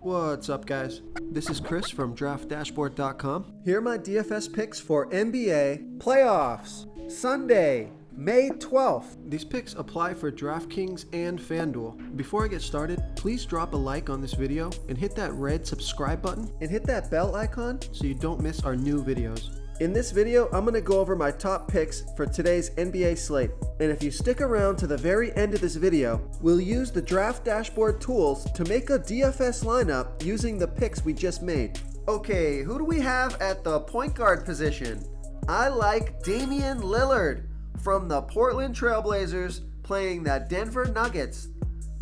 What's up, guys? This is Chris from DraftDashboard.com. Here are my DFS picks for NBA playoffs, Sunday, May 12th. These picks apply for DraftKings and FanDuel. Before I get started, please drop a like on this video and hit that red subscribe button and hit that bell icon so you don't miss our new videos. In this video, I'm going to go over my top picks for today's NBA slate. And if you stick around to the very end of this video, we'll use the Draft Dashboard tools to make a DFS lineup using the picks we just made. Okay, who do we have at the point guard position? I like Damian Lillard from the Portland Trailblazers playing the Denver Nuggets.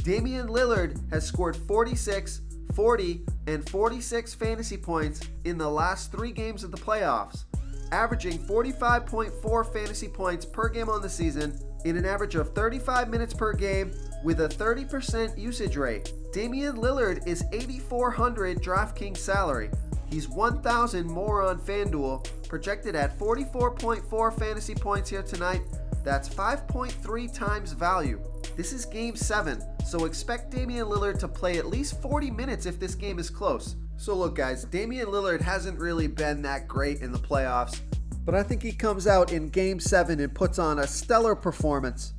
Damian Lillard has scored 46, 40, and 46 fantasy points in the last 3 games of the playoffs, averaging 45.4 fantasy points per game on the season in an average of 35 minutes per game with a 30% usage rate. Damian Lillard is $8,400 DraftKings salary. He's $1,000 more on FanDuel, projected at 44.4 fantasy points here tonight. That's 5.3 times value. This is Game 7, so expect Damian Lillard to play at least 40 minutes if this game is close. So look, guys, Damian Lillard hasn't really been that great in the playoffs, but I think he comes out in Game 7 and puts on a stellar performance.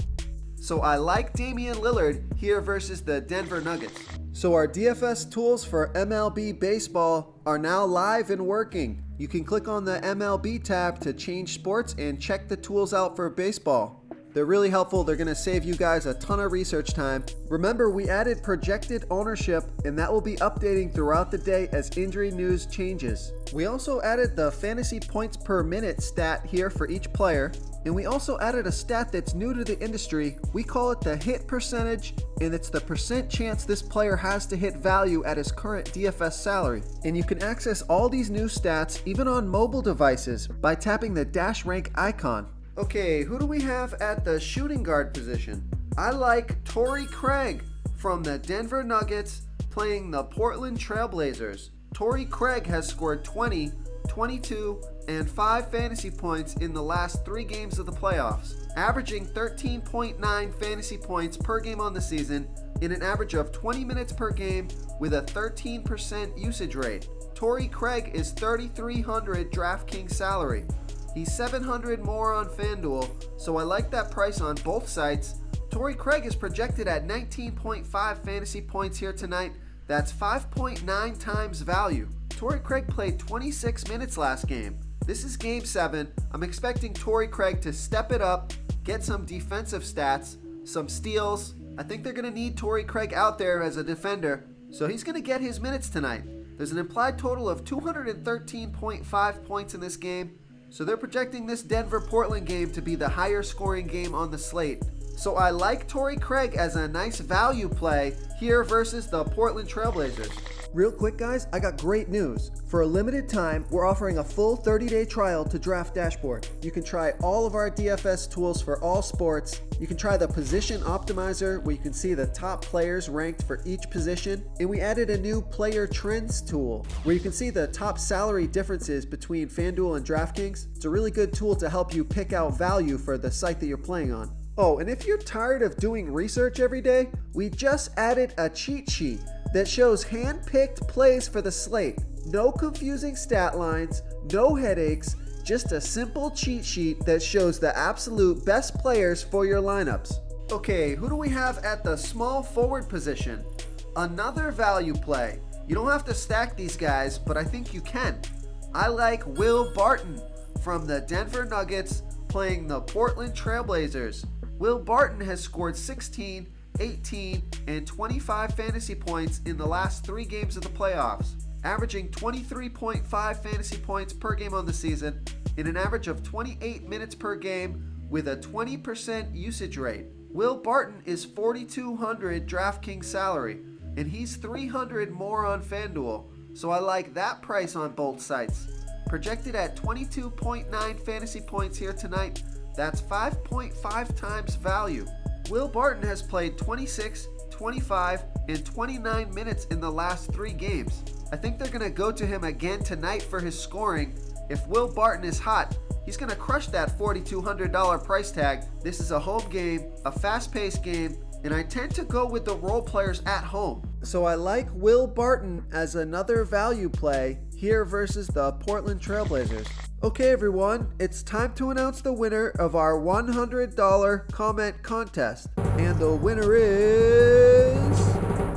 So I like Damian Lillard here versus the Denver Nuggets. So our DFS tools for MLB baseball are now live and working. You can click on the MLB tab to change sports and check the tools out for baseball. They're really helpful. They're going to save you guys a ton of research time. Remember, we added projected ownership, and that will be updating throughout the day as injury news changes. We also added the fantasy points per minute stat here for each player, and we also added a stat that's new to the industry. We call it the hit percentage, and it's the percent chance this player has to hit value at his current DFS salary. And you can access all these new stats even on mobile devices by tapping the dash rank icon. Okay, who do we have at the shooting guard position? I like Torrey Craig from the Denver Nuggets playing the Portland Trailblazers. Torrey Craig has scored 20, 22, and 5 fantasy points in the last 3 games of the playoffs, averaging 13.9 fantasy points per game on the season in an average of 20 minutes per game with a 13% usage rate. Torrey Craig is $3,300 DraftKings salary. He's $700 more on FanDuel, so I like that price on both sites. Torrey Craig is projected at 19.5 fantasy points here tonight. That's 5.9 times value. Torrey Craig played 26 minutes last game. This is Game 7. I'm expecting Torrey Craig to step it up, get some defensive stats, some steals. I think they're going to need Torrey Craig out there as a defender, so he's going to get his minutes tonight. There's an implied total of 213.5 points in this game. So they're projecting this Denver-Portland game to be the higher scoring game on the slate. So I like Torrey Craig as a nice value play here versus the Portland Trailblazers. Real quick, guys, I got great news. For a limited time, we're offering a full 30-day trial to Draft Dashboard. You can try all of our DFS tools for all sports. You can try the position optimizer where you can see the top players ranked for each position. And we added a new player trends tool where you can see the top salary differences between FanDuel and DraftKings. It's a really good tool to help you pick out value for the site that you're playing on. Oh, and if you're tired of doing research every day, we just added a cheat sheet that shows hand-picked plays for the slate. No confusing stat lines, no headaches, just a simple cheat sheet that shows the absolute best players for your lineups. Okay, who do we have at the small forward position? Another value play. You don't have to stack these guys, but I think you can. I like Will Barton from the Denver Nuggets playing the Portland Trailblazers. Will Barton has scored 16, 18, and 25 fantasy points in the last 3 games of the playoffs, averaging 23.5 fantasy points per game on the season in an average of 28 minutes per game with a 20% usage rate. Will Barton is $4,200 DraftKings salary, and he's $300 more on FanDuel, so I like that price on both sites. Projected at 22.9 fantasy points here tonight, that's 5.5 times value. Will Barton has played 26, 25, and 29 minutes in the last 3 games. I think they're going to go to him again tonight for his scoring. If Will Barton is hot, He's going to crush that $4,200 price tag. This is a home game, a fast-paced game. and I tend to go with the role players at home. So I like Will Barton as another value play here versus the Portland Trailblazers. Okay everyone, it's time to announce the winner of our $100 comment contest. And the winner is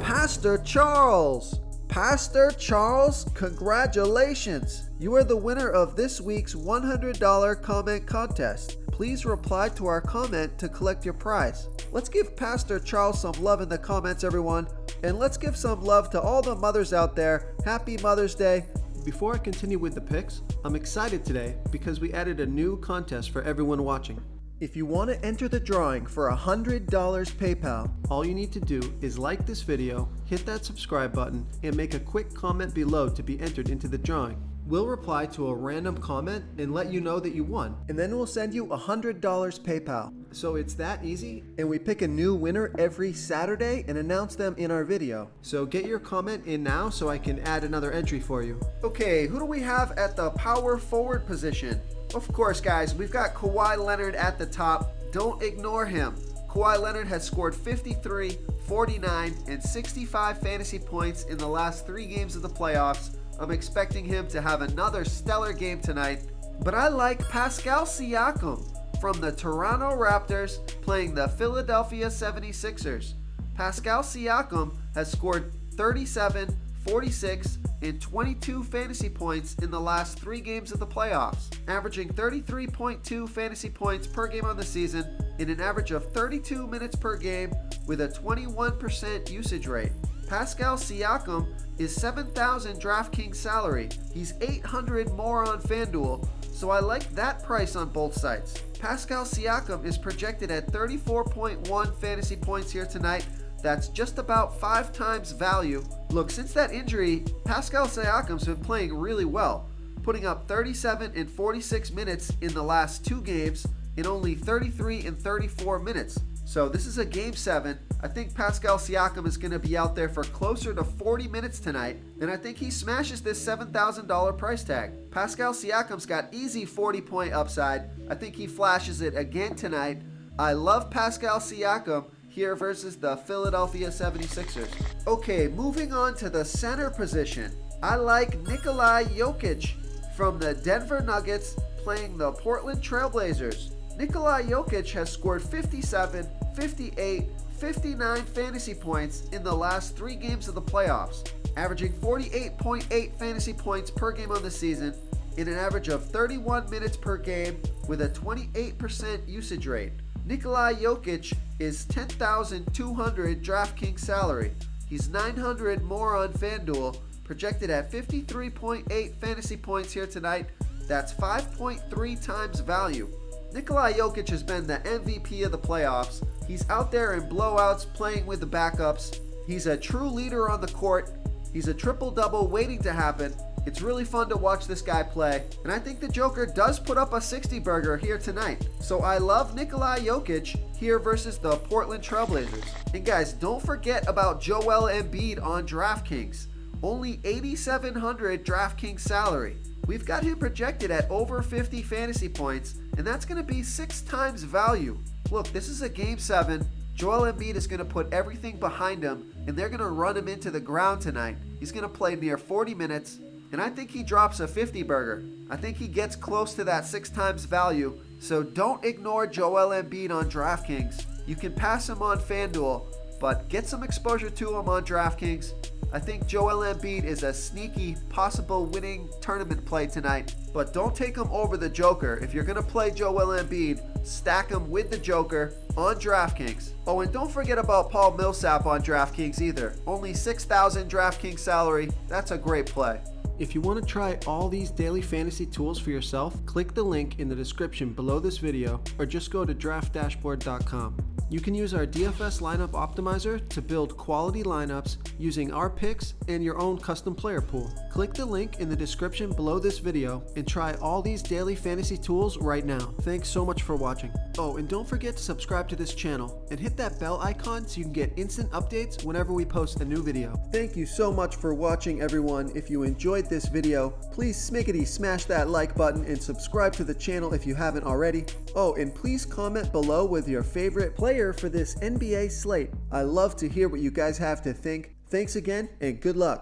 Pastor Charles. Pastor Charles, congratulations! You are the winner of this week's $100 comment contest. Please reply to our comment to collect your prize. Let's give Pastor Charles some love in the comments, everyone. And let's give some love to all the mothers out there. Happy Mother's Day. Before I continue with the picks, I'm excited today because we added a new contest for everyone watching. If you want to enter the drawing for $100 PayPal, all you need to do is like this video, hit that subscribe button, and make a quick comment below to be entered into the drawing. We'll reply to a random comment and let you know that you won, and then we'll send you $100 PayPal. So it's that easy, and we pick a new winner every Saturday and announce them in our video. So get your comment in now so I can add another entry for you. Okay, who do we have at the power forward position? Of course, guys, we've got Kawhi Leonard at the top. Don't ignore him. Kawhi Leonard has scored 53, 49, and 65 fantasy points in the last 3 games of the playoffs. I'm expecting him to have another stellar game tonight. But I like Pascal Siakam from the Toronto Raptors playing the Philadelphia 76ers. Pascal Siakam has scored 37, 46, and 22 fantasy points in the last 3 games of the playoffs, averaging 33.2 fantasy points per game on the season in an average of 32 minutes per game with a 21% usage rate. Pascal Siakam is $7,000 DraftKings salary. He's $800 more on FanDuel, so I like that price on both sites. Pascal Siakam is projected at 34.1 fantasy points here tonight. That's just about 5 times value. Look, since that injury, Pascal Siakam's been playing really well, putting up 37 and 46 minutes in the last 2 games in only 33 and 34 minutes. So this is a game 7. I think Pascal Siakam is going to be out there for closer to 40 minutes tonight, and I think he smashes this $7,000 price tag. Pascal Siakam's got easy 40-point upside. I think he flashes it again tonight. I love Pascal Siakam here versus the Philadelphia 76ers. Okay, moving on to the center position. I like Nikola Jokic from the Denver Nuggets playing the Portland Trailblazers. Nikola Jokic has scored 57, 58, 59 fantasy points in the last 3 games of the playoffs, averaging 48.8 fantasy points per game on the season in an average of 31 minutes per game with a 28% usage rate. Nikola Jokic is $10,200 DraftKings salary. He's $900 more on FanDuel, projected at 53.8 fantasy points here tonight. That's 5.3 times value. Nikola Jokic has been the MVP of the playoffs. He's out there in blowouts playing with the backups. He's a true leader on the court. He's a triple-double waiting to happen. It's really fun to watch this guy play, and I think the Joker does put up a 60-burger here tonight. So I love Nikola Jokic here versus the Portland Trailblazers. And guys, don't forget about Joel Embiid on DraftKings. Only $8,700 DraftKings salary. We've got him projected at over 50 fantasy points, and that's going to be 6 times value. Look, this is a game 7. Joel Embiid is going to put everything behind him, and they're going to run him into the ground tonight. He's going to play near 40 minutes, and I think he drops a 50-burger. I think he gets close to that 6 times value, so don't ignore Joel Embiid on DraftKings. You can pass him on FanDuel, but get some exposure to him on DraftKings. I think Joel Embiid is a sneaky, possible winning tournament play tonight, but don't take him over the Joker. If you're going to play Joel Embiid, stack him with the Joker on DraftKings. Oh, and don't forget about Paul Millsap on DraftKings either. Only $6,000 DraftKings salary. That's a great play. If you want to try all these daily fantasy tools for yourself, click the link in the description below this video or just go to draftdashboard.com. You can use our DFS lineup optimizer to build quality lineups using our picks and your own custom player pool. Click the link in the description below this video and try all these daily fantasy tools right now. Thanks so much for watching. Oh, and don't forget to subscribe to this channel and hit that bell icon so you can get instant updates whenever we post a new video. Thank you so much for watching, everyone. If you enjoyed this video, please smash that like button and subscribe to the channel if you haven't already. Oh, and please comment below with your favorite player player for this NBA slate. I love to hear what you guys have to think. Thanks again, and good luck.